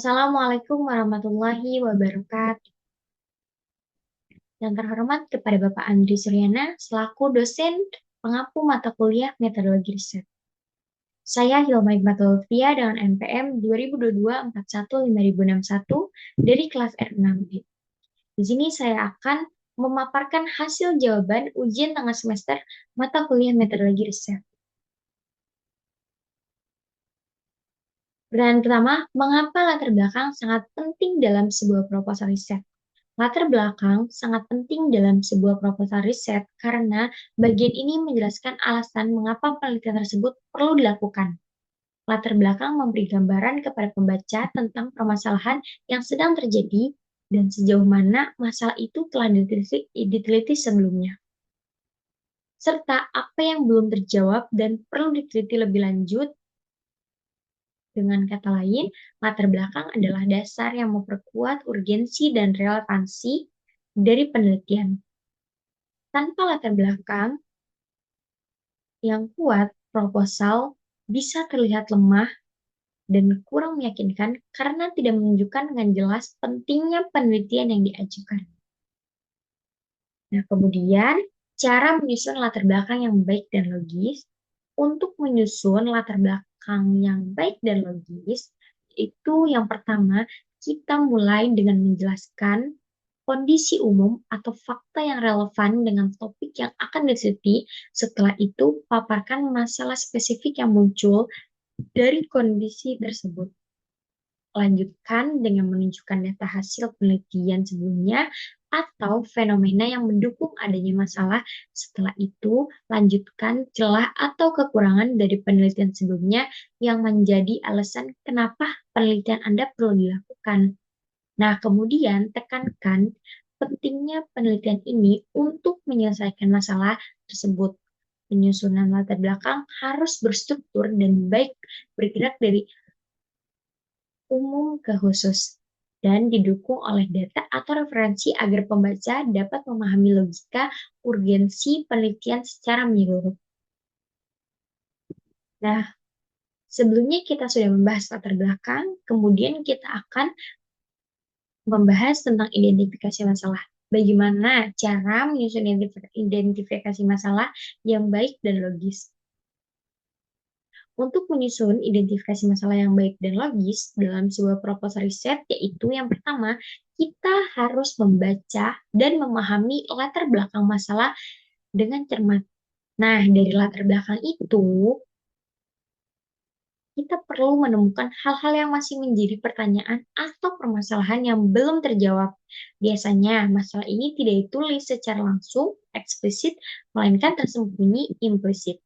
Assalamualaikum warahmatullahi wabarakatuh. Yang terhormat kepada Bapak Andri Suryana selaku dosen pengampu mata kuliah metodologi riset. Saya Hilma Hikmatul Lutfia dengan NPM 2022-41-5061 dari kelas R6B. Di sini saya akan memaparkan hasil jawaban ujian tengah semester mata kuliah metodologi riset. Pertanyaan pertama, mengapa latar belakang sangat penting dalam sebuah proposal riset? Latar belakang sangat penting dalam sebuah proposal riset karena bagian ini menjelaskan alasan mengapa penelitian tersebut perlu dilakukan. Latar belakang memberi gambaran kepada pembaca tentang permasalahan yang sedang terjadi dan sejauh mana masalah itu telah diteliti sebelumnya, serta apa yang belum terjawab dan perlu diteliti lebih lanjut. Dengan kata lain, latar belakang adalah dasar yang memperkuat urgensi dan relevansi dari penelitian. Tanpa latar belakang yang kuat, proposal bisa terlihat lemah dan kurang meyakinkan karena tidak menunjukkan dengan jelas pentingnya penelitian yang diajukan. Nah, kemudian cara menyusun latar belakang yang baik dan logis. Untuk menyusun latar belakang yang baik dan logis, itu yang pertama, kita mulai dengan menjelaskan kondisi umum atau fakta yang relevan dengan topik yang akan diteliti. Setelah itu, paparkan masalah spesifik yang muncul dari kondisi tersebut. Lanjutkan dengan menunjukkan data hasil penelitian sebelumnya atau fenomena yang mendukung adanya masalah. Setelah itu, lanjutkan celah atau kekurangan dari penelitian sebelumnya yang menjadi alasan kenapa penelitian Anda perlu dilakukan. Nah, kemudian tekankan pentingnya penelitian ini untuk menyelesaikan masalah tersebut. Penyusunan latar belakang harus berstruktur dan baik, bergerak dari umum ke khusus, dan didukung oleh data atau referensi agar pembaca dapat memahami logika urgensi penelitian secara menyeluruh. Nah, sebelumnya kita sudah membahas latar belakang, kemudian kita akan membahas tentang identifikasi masalah. Bagaimana cara menyusun identifikasi masalah yang baik dan logis. Untuk menyusun identifikasi masalah yang baik dan logis dalam sebuah proposal riset, yaitu yang pertama, kita harus membaca dan memahami latar belakang masalah dengan cermat. Nah, dari latar belakang itu, kita perlu menemukan hal-hal yang masih menjadi pertanyaan atau permasalahan yang belum terjawab. Biasanya, masalah ini tidak ditulis secara langsung, eksplisit, melainkan tersembunyi implisit.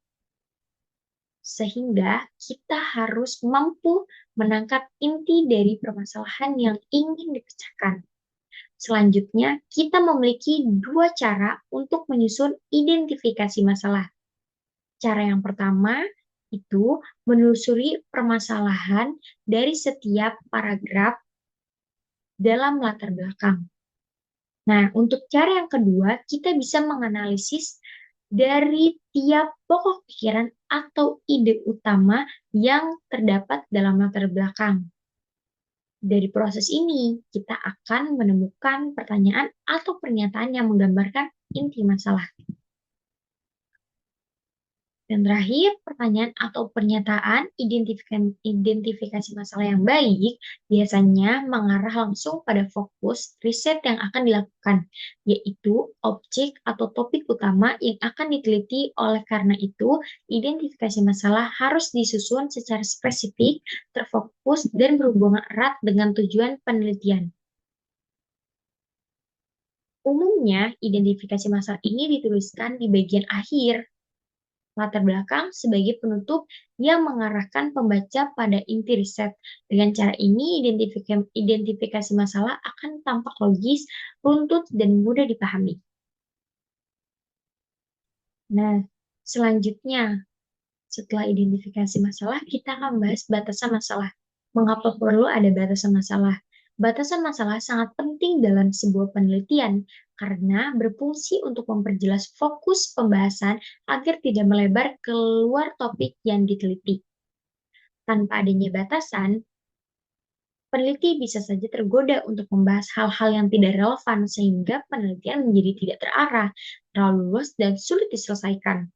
Sehingga kita harus mampu menangkap inti dari permasalahan yang ingin dipecahkan. Selanjutnya, kita memiliki dua cara untuk menyusun identifikasi masalah. Cara yang pertama itu menelusuri permasalahan dari setiap paragraf dalam latar belakang. Nah, untuk cara yang kedua, kita bisa menganalisis dari tiap pokok pikiran atau ide utama yang terdapat dalam latar belakang. Dari proses ini, kita akan menemukan pertanyaan atau pernyataan yang menggambarkan inti masalah. Dan terakhir, pertanyaan atau pernyataan identifikasi masalah yang baik biasanya mengarah langsung pada fokus riset yang akan dilakukan, yaitu objek atau topik utama yang akan diteliti. Oleh karena itu, identifikasi masalah harus disusun secara spesifik, terfokus, dan berhubungan erat dengan tujuan penelitian. Umumnya, identifikasi masalah ini dituliskan di bagian akhir latar belakang sebagai penutup yang mengarahkan pembaca pada inti riset. Dengan cara ini, identifikasi masalah akan tampak logis, runtut, dan mudah dipahami. Nah, selanjutnya, setelah identifikasi masalah, kita akan membahas batasan masalah. Mengapa perlu ada batasan masalah? Batasan masalah sangat penting dalam sebuah penelitian karena berfungsi untuk memperjelas fokus pembahasan agar tidak melebar keluar topik yang diteliti. Tanpa adanya batasan, peneliti bisa saja tergoda untuk membahas hal-hal yang tidak relevan sehingga penelitian menjadi tidak terarah, terlalu luas, dan sulit diselesaikan.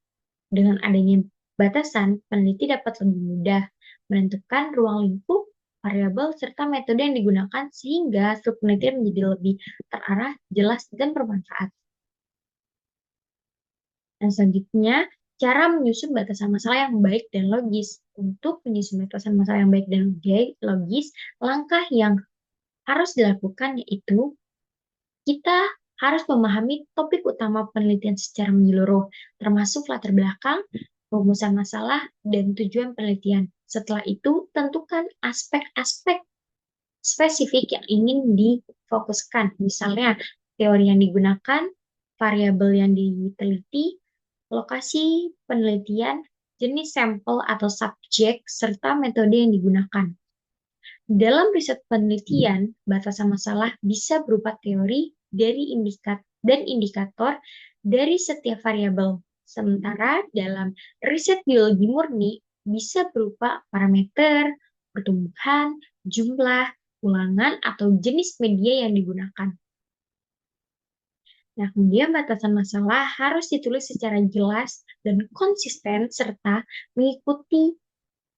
Dengan adanya batasan, peneliti dapat lebih mudah menentukan ruang lingkup, variabel, serta metode yang digunakan sehingga hasil penelitian menjadi lebih terarah, jelas, dan bermanfaat. Dan selanjutnya, cara menyusun batasan masalah yang baik dan logis. Untuk menyusun batasan masalah yang baik dan logis, langkah yang harus dilakukan yaitu kita harus memahami topik utama penelitian secara menyeluruh, termasuk latar belakang, rumusan masalah, dan tujuan penelitian. Setelah itu, tentukan aspek-aspek spesifik yang ingin difokuskan. Misalnya, teori yang digunakan, variabel yang diteliti, lokasi penelitian, jenis sampel atau subjek, serta metode yang digunakan. Dalam riset penelitian, batasan masalah bisa berupa teori dari dan indikator dari setiap variabel. Sementara dalam riset biologi murni bisa berupa parameter, pertumbuhan, jumlah, ulangan, atau jenis media yang digunakan. Nah, kemudian batasan masalah harus ditulis secara jelas dan konsisten serta mengikuti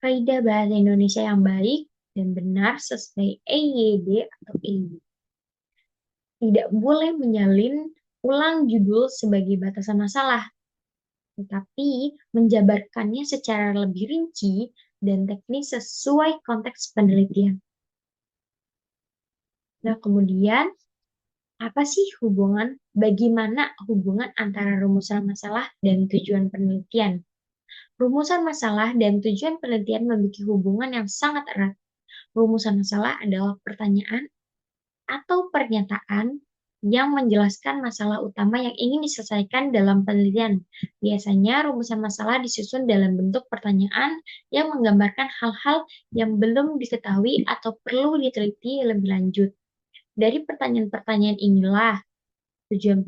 kaidah bahasa Indonesia yang baik dan benar sesuai EYD atau EYD. Tidak boleh menyalin ulang judul sebagai batasan masalah, tetapi menjabarkannya secara lebih rinci dan teknis sesuai konteks penelitian. Nah, kemudian bagaimana hubungan antara rumusan masalah dan tujuan penelitian? Rumusan masalah dan tujuan penelitian memiliki hubungan yang sangat erat. Rumusan masalah adalah pertanyaan atau pernyataan yang menjelaskan masalah utama yang ingin diselesaikan dalam penelitian. Biasanya rumusan masalah disusun dalam bentuk pertanyaan yang menggambarkan hal-hal yang belum diketahui atau perlu diteliti lebih lanjut. Dari pertanyaan-pertanyaan inilah tujuan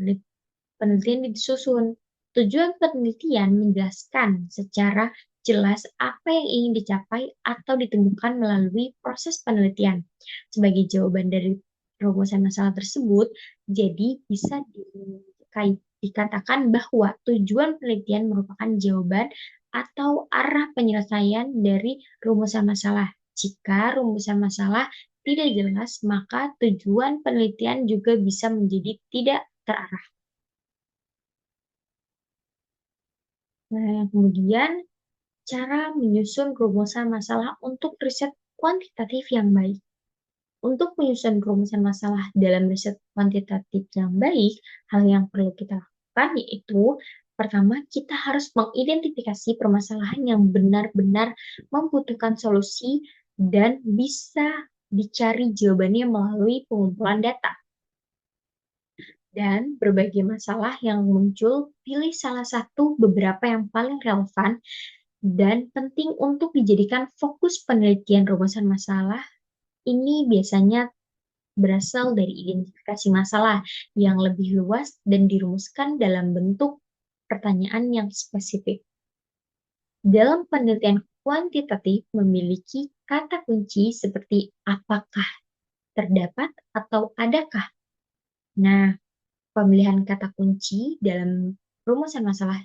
penelitian disusun. Tujuan penelitian menjelaskan secara jelas apa yang ingin dicapai atau ditemukan melalui proses penelitian. Sebagai jawaban dari rumusan masalah tersebut, jadi bisa dikatakan bahwa tujuan penelitian merupakan jawaban atau arah penyelesaian dari rumusan masalah. Jika rumusan masalah tidak jelas, maka tujuan penelitian juga bisa menjadi tidak terarah. Nah, kemudian cara menyusun rumusan masalah untuk riset kuantitatif yang baik. Untuk menyusun rumusan masalah dalam riset kuantitatif yang baik, hal yang perlu kita lakukan yaitu pertama, kita harus mengidentifikasi permasalahan yang benar-benar membutuhkan solusi dan bisa dicari jawabannya melalui pengumpulan data. Dan berbagai masalah yang muncul, pilih salah satu beberapa yang paling relevan dan penting untuk dijadikan fokus penelitian rumusan masalah. Ini biasanya berasal dari identifikasi masalah yang lebih luas dan dirumuskan dalam bentuk pertanyaan yang spesifik. Dalam penelitian kuantitatif memiliki kata kunci seperti apakah, terdapat, atau adakah. Nah, pemilihan kata kunci dalam rumusan masalah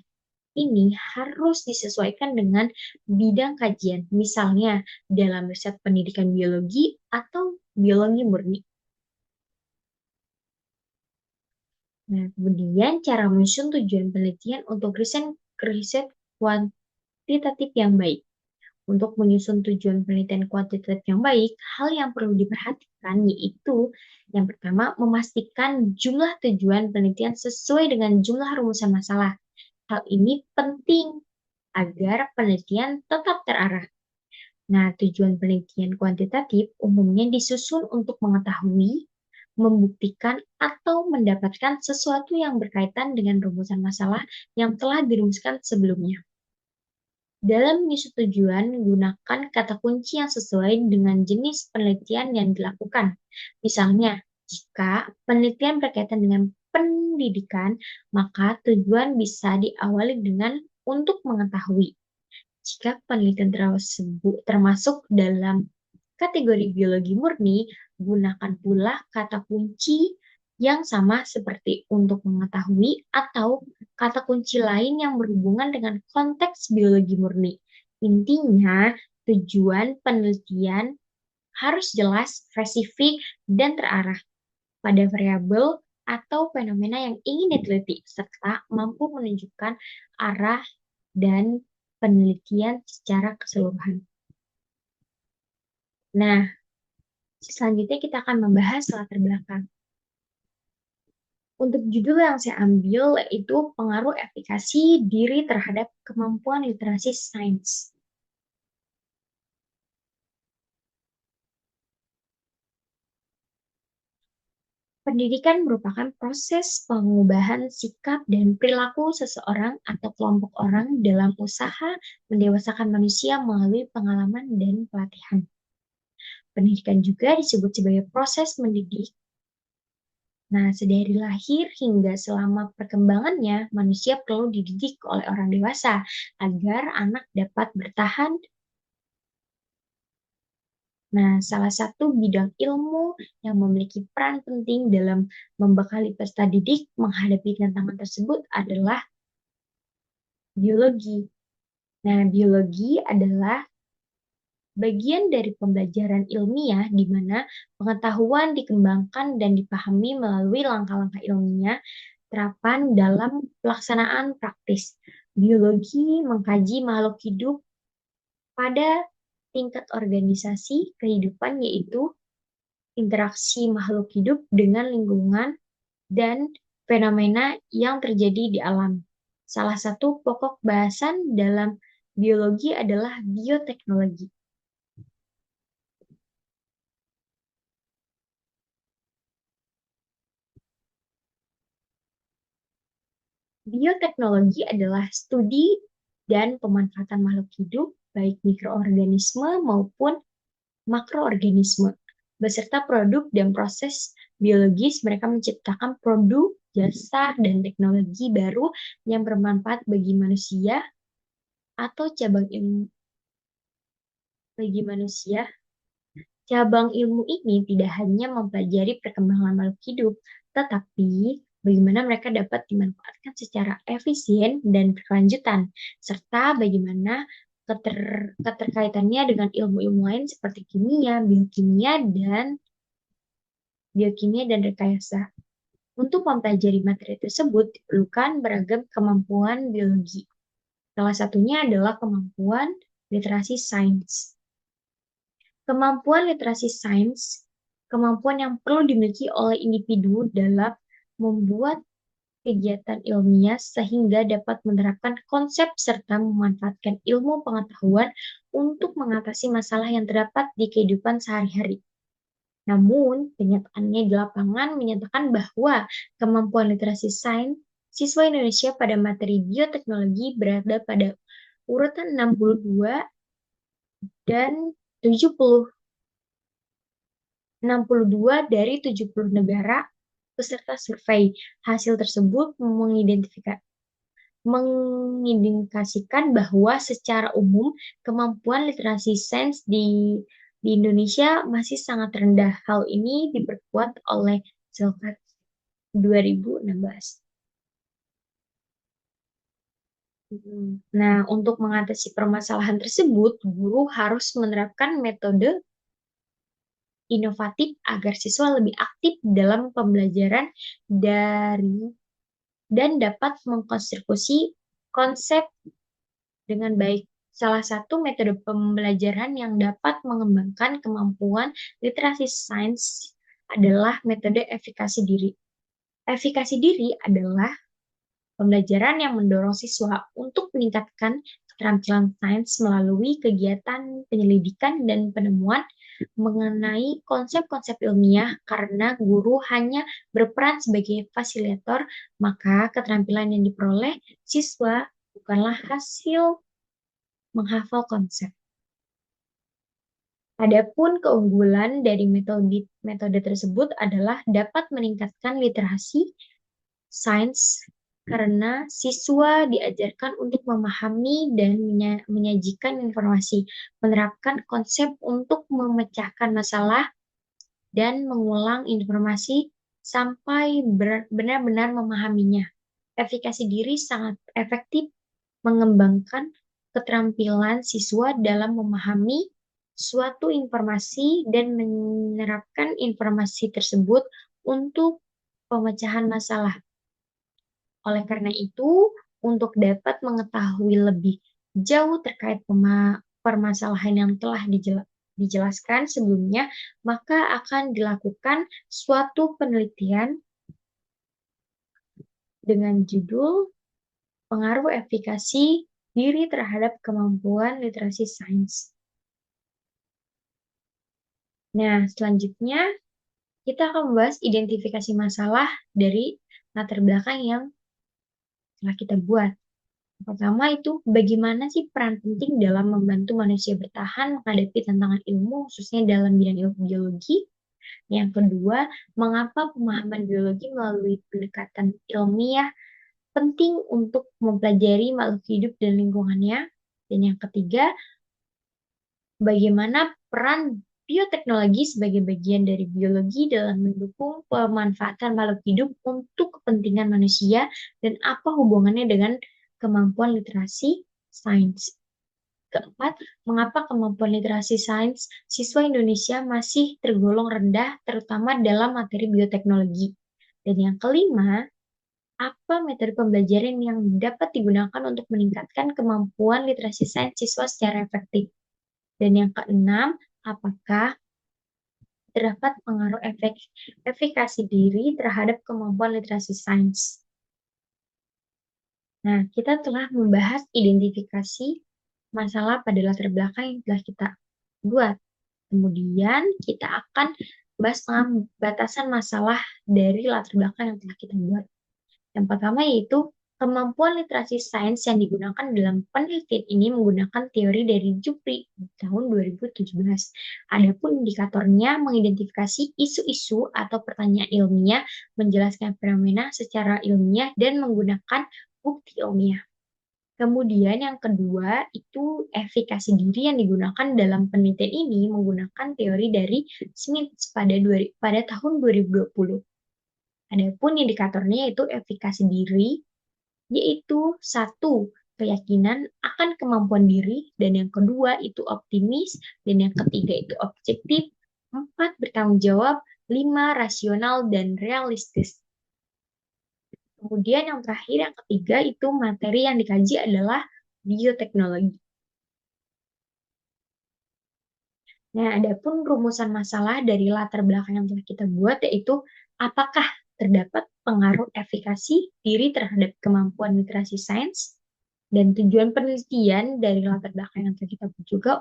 ini harus disesuaikan dengan bidang kajian, misalnya dalam riset pendidikan biologi atau biologi murni. Nah, kemudian cara menyusun tujuan penelitian untuk riset kuantitatif yang baik. Untuk menyusun tujuan penelitian kuantitatif yang baik, hal yang perlu diperhatikan yaitu yang pertama, memastikan jumlah tujuan penelitian sesuai dengan jumlah rumusan masalah. Hal ini penting agar penelitian tetap terarah. Nah, tujuan penelitian kuantitatif umumnya disusun untuk mengetahui, membuktikan, atau mendapatkan sesuatu yang berkaitan dengan rumusan masalah yang telah dirumuskan sebelumnya. Dalam menyusun tujuan, gunakan kata kunci yang sesuai dengan jenis penelitian yang dilakukan. Misalnya, jika penelitian berkaitan dengan pendidikan, maka tujuan bisa diawali dengan untuk mengetahui. Jika penelitian tersebut termasuk dalam kategori biologi murni, gunakan pula kata kunci yang sama seperti untuk mengetahui atau kata kunci lain yang berhubungan dengan konteks biologi murni. Intinya, tujuan penelitian harus jelas, spesifik, dan terarah pada variabel atau fenomena yang ingin diteliti, serta mampu menunjukkan arah dan penelitian secara keseluruhan. Nah, selanjutnya kita akan membahas latar belakang. Untuk judul yang saya ambil yaitu pengaruh efikasi diri terhadap kemampuan literasi sains. Pendidikan merupakan proses pengubahan sikap dan perilaku seseorang atau kelompok orang dalam usaha mendewasakan manusia melalui pengalaman dan pelatihan. Pendidikan juga disebut sebagai proses mendidik. Nah, sedari lahir hingga selama perkembangannya, manusia perlu dididik oleh orang dewasa agar anak dapat bertahan. Nah, salah satu bidang ilmu yang memiliki peran penting dalam membekali peserta didik menghadapi tantangan tersebut adalah biologi. Nah, biologi adalah bagian dari pembelajaran ilmiah di mana pengetahuan dikembangkan dan dipahami melalui langkah-langkah ilmiah terapan dalam pelaksanaan praktis. Biologi mengkaji makhluk hidup pada tingkat organisasi kehidupan, yaitu interaksi makhluk hidup dengan lingkungan dan fenomena yang terjadi di alam. Salah satu pokok bahasan dalam biologi adalah bioteknologi. Bioteknologi adalah studi dan pemanfaatan makhluk hidup, baik mikroorganisme maupun makroorganisme. Beserta produk dan proses biologis, mereka menciptakan produk, jasa, dan teknologi baru yang bermanfaat bagi manusia atau cabang ilmu bagi manusia. Cabang ilmu ini tidak hanya mempelajari perkembangan makhluk hidup, tetapi bagaimana mereka dapat dimanfaatkan secara efisien dan berkelanjutan, serta bagaimana keterkaitannya dengan ilmu-ilmu lain seperti biokimia dan rekayasa. Untuk mempelajari materi tersebut diperlukan beragam kemampuan biologi. Salah satunya adalah kemampuan literasi sains. Kemampuan literasi sains, kemampuan yang perlu dimiliki oleh individu dalam membuat kegiatan ilmiah sehingga dapat menerapkan konsep serta memanfaatkan ilmu pengetahuan untuk mengatasi masalah yang terdapat di kehidupan sehari-hari. Namun, kenyataannya di lapangan menyatakan bahwa kemampuan literasi sains siswa Indonesia pada materi bioteknologi berada pada urutan 62 dan 62 dari 70 negara peserta survei. Hasil tersebut mengindikasikan bahwa secara umum kemampuan literasi sains di Indonesia masih sangat rendah. Hal ini diperkuat oleh Silvat 2016. Nah, untuk mengatasi permasalahan tersebut, guru harus menerapkan metode inovatif agar siswa lebih aktif dalam pembelajaran dari dan dapat mengkonstruksi konsep dengan baik. Salah satu metode pembelajaran yang dapat mengembangkan kemampuan literasi sains adalah metode efikasi diri. Efikasi diri adalah pembelajaran yang mendorong siswa untuk meningkatkan keterampilan sains melalui kegiatan penyelidikan dan penemuan mengenai konsep-konsep ilmiah. Karena guru hanya berperan sebagai fasilitator, maka keterampilan yang diperoleh siswa bukanlah hasil menghafal konsep. Adapun keunggulan dari metode tersebut adalah dapat meningkatkan literasi sains karena siswa diajarkan untuk memahami dan menyajikan informasi, menerapkan konsep untuk memecahkan masalah, dan mengulang informasi sampai benar-benar memahaminya. Efikasi diri sangat efektif mengembangkan keterampilan siswa dalam memahami suatu informasi dan menerapkan informasi tersebut untuk pemecahan masalah. Oleh karena itu, untuk dapat mengetahui lebih jauh terkait permasalahan yang telah dijelaskan sebelumnya, maka akan dilakukan suatu penelitian dengan judul Pengaruh Efikasi Diri Terhadap Kemampuan Literasi Sains. Nah, selanjutnya kita akan membahas identifikasi masalah dari latar belakang yang telah kita buat. Pertama itu, bagaimana sih peran penting dalam membantu manusia bertahan menghadapi tantangan ilmu, khususnya dalam bidang ilmu biologi. Yang kedua, mengapa pemahaman biologi melalui pendekatan ilmiah penting untuk mempelajari makhluk hidup dan lingkungannya. Dan yang ketiga, bagaimana peran bioteknologi sebagai bagian dari biologi dalam mendukung pemanfaatan makhluk hidup untuk kepentingan manusia dan apa hubungannya dengan kemampuan literasi sains. Keempat, mengapa kemampuan literasi sains siswa Indonesia masih tergolong rendah, terutama dalam materi bioteknologi. Dan yang kelima, apa metode pembelajaran yang dapat digunakan untuk meningkatkan kemampuan literasi sains siswa secara efektif. Dan yang keenam, apakah terdapat pengaruh efikasi diri terhadap kemampuan literasi sains. Nah, kita telah membahas identifikasi masalah pada latar belakang yang telah kita buat. Kemudian kita akan bahas batasan masalah dari latar belakang yang telah kita buat. Yang pertama yaitu kemampuan literasi sains yang digunakan dalam penelitian ini menggunakan teori dari Jupri di tahun 2017. Adapun indikatornya mengidentifikasi isu-isu atau pertanyaan ilmiah, menjelaskan fenomena secara ilmiah, dan menggunakan bukti ilmiah. Kemudian yang kedua itu efikasi diri yang digunakan dalam penelitian ini menggunakan teori dari Smith pada tahun 2020. Adapun indikatornya yaitu efikasi diri, yaitu satu, keyakinan akan kemampuan diri, dan yang kedua itu optimis, dan yang ketiga itu objektif, empat, bertanggung jawab, lima, rasional, dan realistis. Kemudian yang terakhir, yang ketiga itu materi yang dikaji adalah bioteknologi. Nah, adapun rumusan masalah dari latar belakang yang telah kita buat yaitu apakah terdapat pengaruh efikasi diri terhadap kemampuan literasi sains, dan tujuan penelitian dari latar belakang yang telah kita buat juga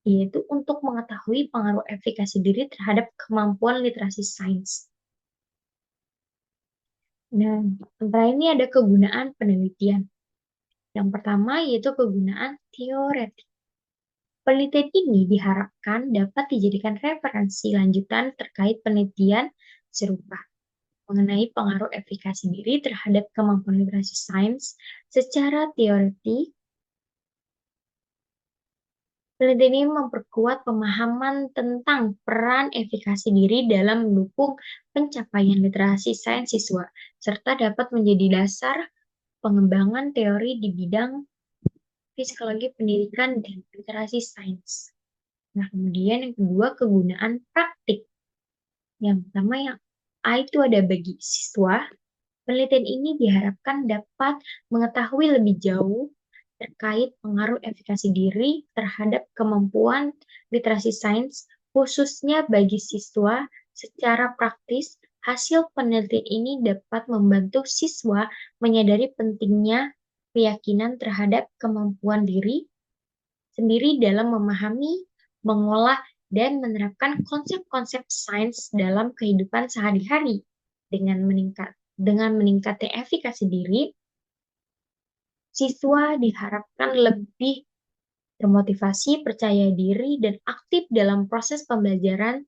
yaitu untuk mengetahui pengaruh efikasi diri terhadap kemampuan literasi sains. Nah, antara ini ada kegunaan penelitian. Yang pertama yaitu kegunaan teoretik. Penelitian ini diharapkan dapat dijadikan referensi lanjutan terkait penelitian serupa mengenai pengaruh efikasi diri terhadap kemampuan literasi sains secara teoretik. Penelitian ini memperkuat pemahaman tentang peran efikasi diri dalam mendukung pencapaian literasi sains siswa, serta dapat menjadi dasar pengembangan teori di bidang psikologi pendidikan dan literasi sains. Nah, kemudian yang kedua, kegunaan praktik. Yang pertama yang A itu ada bagi siswa. Penelitian ini diharapkan dapat mengetahui lebih jauh terkait pengaruh efikasi diri terhadap kemampuan literasi sains, khususnya bagi siswa. Secara praktis, hasil penelitian ini dapat membantu siswa menyadari pentingnya keyakinan terhadap kemampuan diri sendiri dalam memahami, mengolah, dan menerapkan konsep-konsep sains dalam kehidupan sehari-hari. Dengan meningkatnya efikasi diri, siswa diharapkan lebih termotivasi, percaya diri, dan aktif dalam proses pembelajaran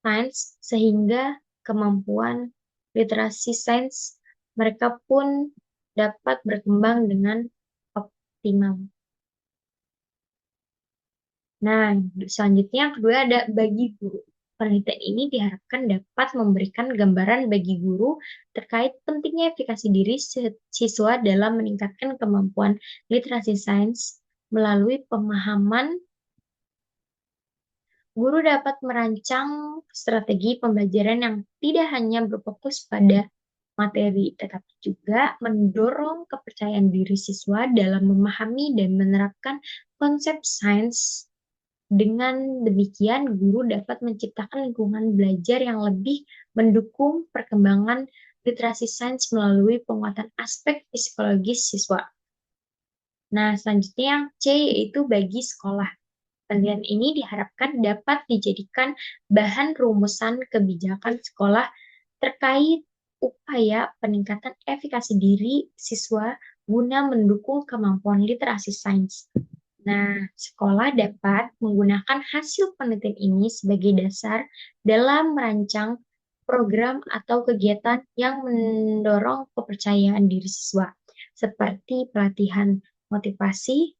sains sehingga kemampuan literasi sains mereka pun dapat berkembang dengan optimal. Nah, selanjutnya yang kedua ada bagi guru. Penelitian ini diharapkan dapat memberikan gambaran bagi guru terkait pentingnya efikasi diri siswa dalam meningkatkan kemampuan literasi sains melalui pemahaman. Guru dapat merancang strategi pembelajaran yang tidak hanya berfokus pada materi, tetapi juga mendorong kepercayaan diri siswa dalam memahami dan menerapkan konsep sains. Dengan demikian, guru dapat menciptakan lingkungan belajar yang lebih mendukung perkembangan literasi sains melalui penguatan aspek psikologis siswa. Nah, selanjutnya yang C yaitu bagi sekolah. Penelitian ini diharapkan dapat dijadikan bahan rumusan kebijakan sekolah terkait upaya peningkatan efikasi diri siswa guna mendukung kemampuan literasi sains. Nah, sekolah dapat menggunakan hasil penelitian ini sebagai dasar dalam merancang program atau kegiatan yang mendorong kepercayaan diri siswa, seperti pelatihan motivasi,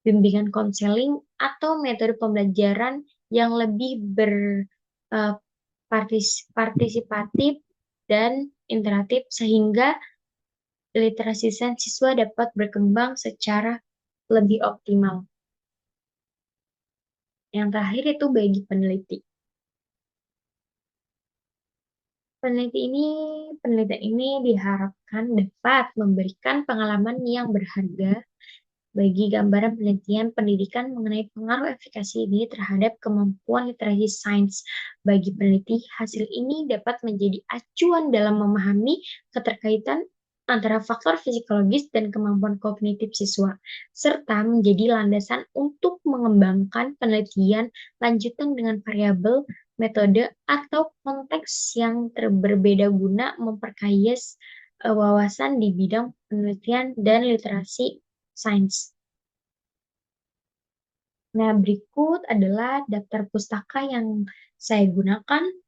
bimbingan konseling, atau metode pembelajaran yang lebih berpartisipatif dan interaktif sehingga literasi sains siswa dapat berkembang secara lebih optimal. Yang terakhir itu bagi peneliti. Peneliti ini, Penelitian ini diharapkan dapat memberikan pengalaman yang berharga bagi gambaran penelitian pendidikan mengenai pengaruh efikasi ini terhadap kemampuan literasi sains. Bagi peneliti, hasil ini dapat menjadi acuan dalam memahami keterkaitan antara faktor psikologis dan kemampuan kognitif siswa, serta menjadi landasan untuk mengembangkan penelitian lanjutan dengan variabel, metode, atau konteks yang berbeda guna memperkaya wawasan di bidang penelitian dan literasi sains. Nah, berikut adalah daftar pustaka yang saya gunakan.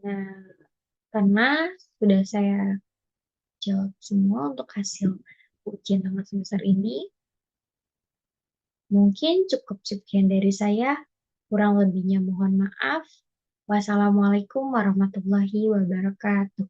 Nah, karena sudah saya jawab semua untuk hasil ujian tamat semester ini, mungkin cukup sekian dari saya. Kurang lebihnya mohon maaf. Wassalamualaikum warahmatullahi wabarakatuh.